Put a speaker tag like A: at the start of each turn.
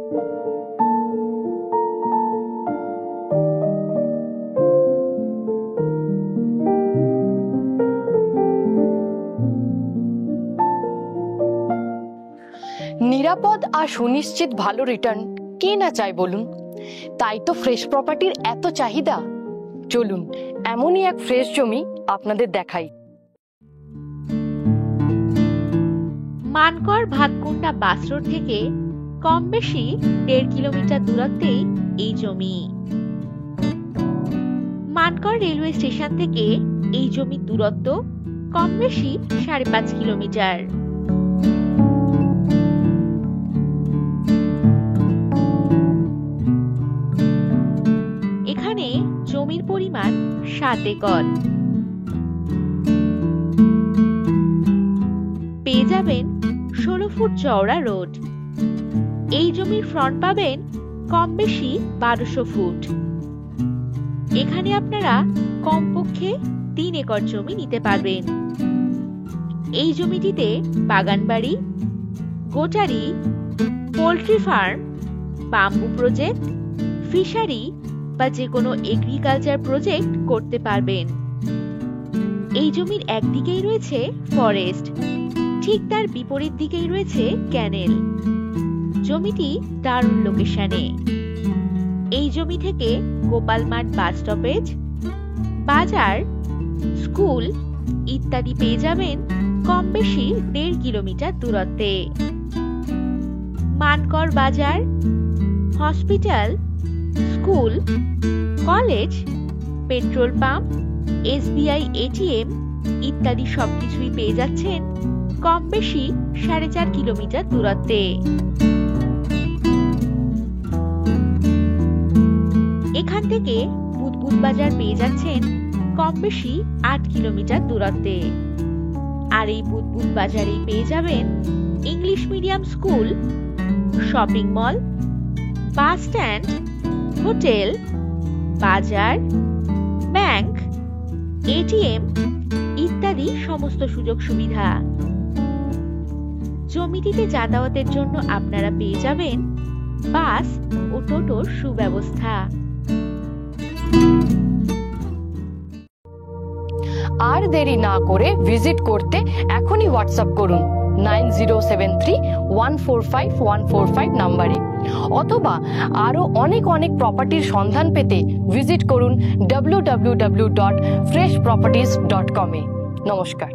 A: নিরাপদ আর সুনিশ্চিত ভালো রিটার্ন কে না চায় বলুন। তাই তো ফ্রেশ প্রপার্টির এত চাহিদা। চলুন এমনই এক ফ্রেশ জমি আপনাদের দেখাই।
B: মানকর ভাতকুন্ডা বাস রোড থেকে কম বেশি 1.5 কিলোমিটার দূরত্বেই এই জমি। মানকর রেলওয়ে স্টেশন থেকে এই জমির দূরত্ব কম বেশি 5.5 কিলোমিটার। এখানে জমির পরিমাণ 7 একর। পেয়ে যাবেন 16 ফুট চওড়া রোড। এই জমির ফ্রন্ট পাবেন কম বেশি 1200 ফুট। এখানে আপনারা কমপক্ষে 3 একর জমি নিতে পারবেন। এই জমিটিতে বাগান বাড়ি, goatery, poultry farm, bamboo project, fishery বা যে কোনো এগ্রিকালচার প্রজেক্ট করতে পারবেন। এই জমির একদিকেই রয়েছে ফরেস্ট, ঠিক তার বিপরীত দিকেই রয়েছে ক্যানেল। জমিটি দারুণ লোকেশনে। এই জমি থেকে গোপালমাঠ বাস স্টপেজ, বাজার, স্কুল ইত্যাদি পেয়ে যাবেন কম বেশি 1.5 কিলোমিটার দূরত্বে। মানকর বাজার, hospital, school, college, petrol pump, SBI ATM ইত্যাদি সবকিছুই পেয়ে যাচ্ছেন কম বেশি 4.5 কিলোমিটার দূরত্বে। এখান থেকে বুদবুদ বাজার পেয়ে যাচ্ছেন কম বেশি 8 কিলোমিটার দূরত্বে। আর এই বুদবুদ বাজারেই পেয়ে যাবেন English medium school, shopping mall, bus stand, hotel, বাজার, ব্যাংক, ATM ইত্যাদি সমস্ত সুযোগ সুবিধা। জমিটিতে যাতায়াতের জন্য আপনারা পেয়ে যাবেন বাস ও টোটোর সুব্যবস্থা।
A: আর দেরি না করে ভিজিট করতে এখনই হোয়াটসঅ্যাপ করুন 9073145145 নাম্বারে, অথবা আরো অনেক প্রপার্টির সন্ধান পেতে ভিজিট করুন www.freshproperties.com এ। নমস্কার।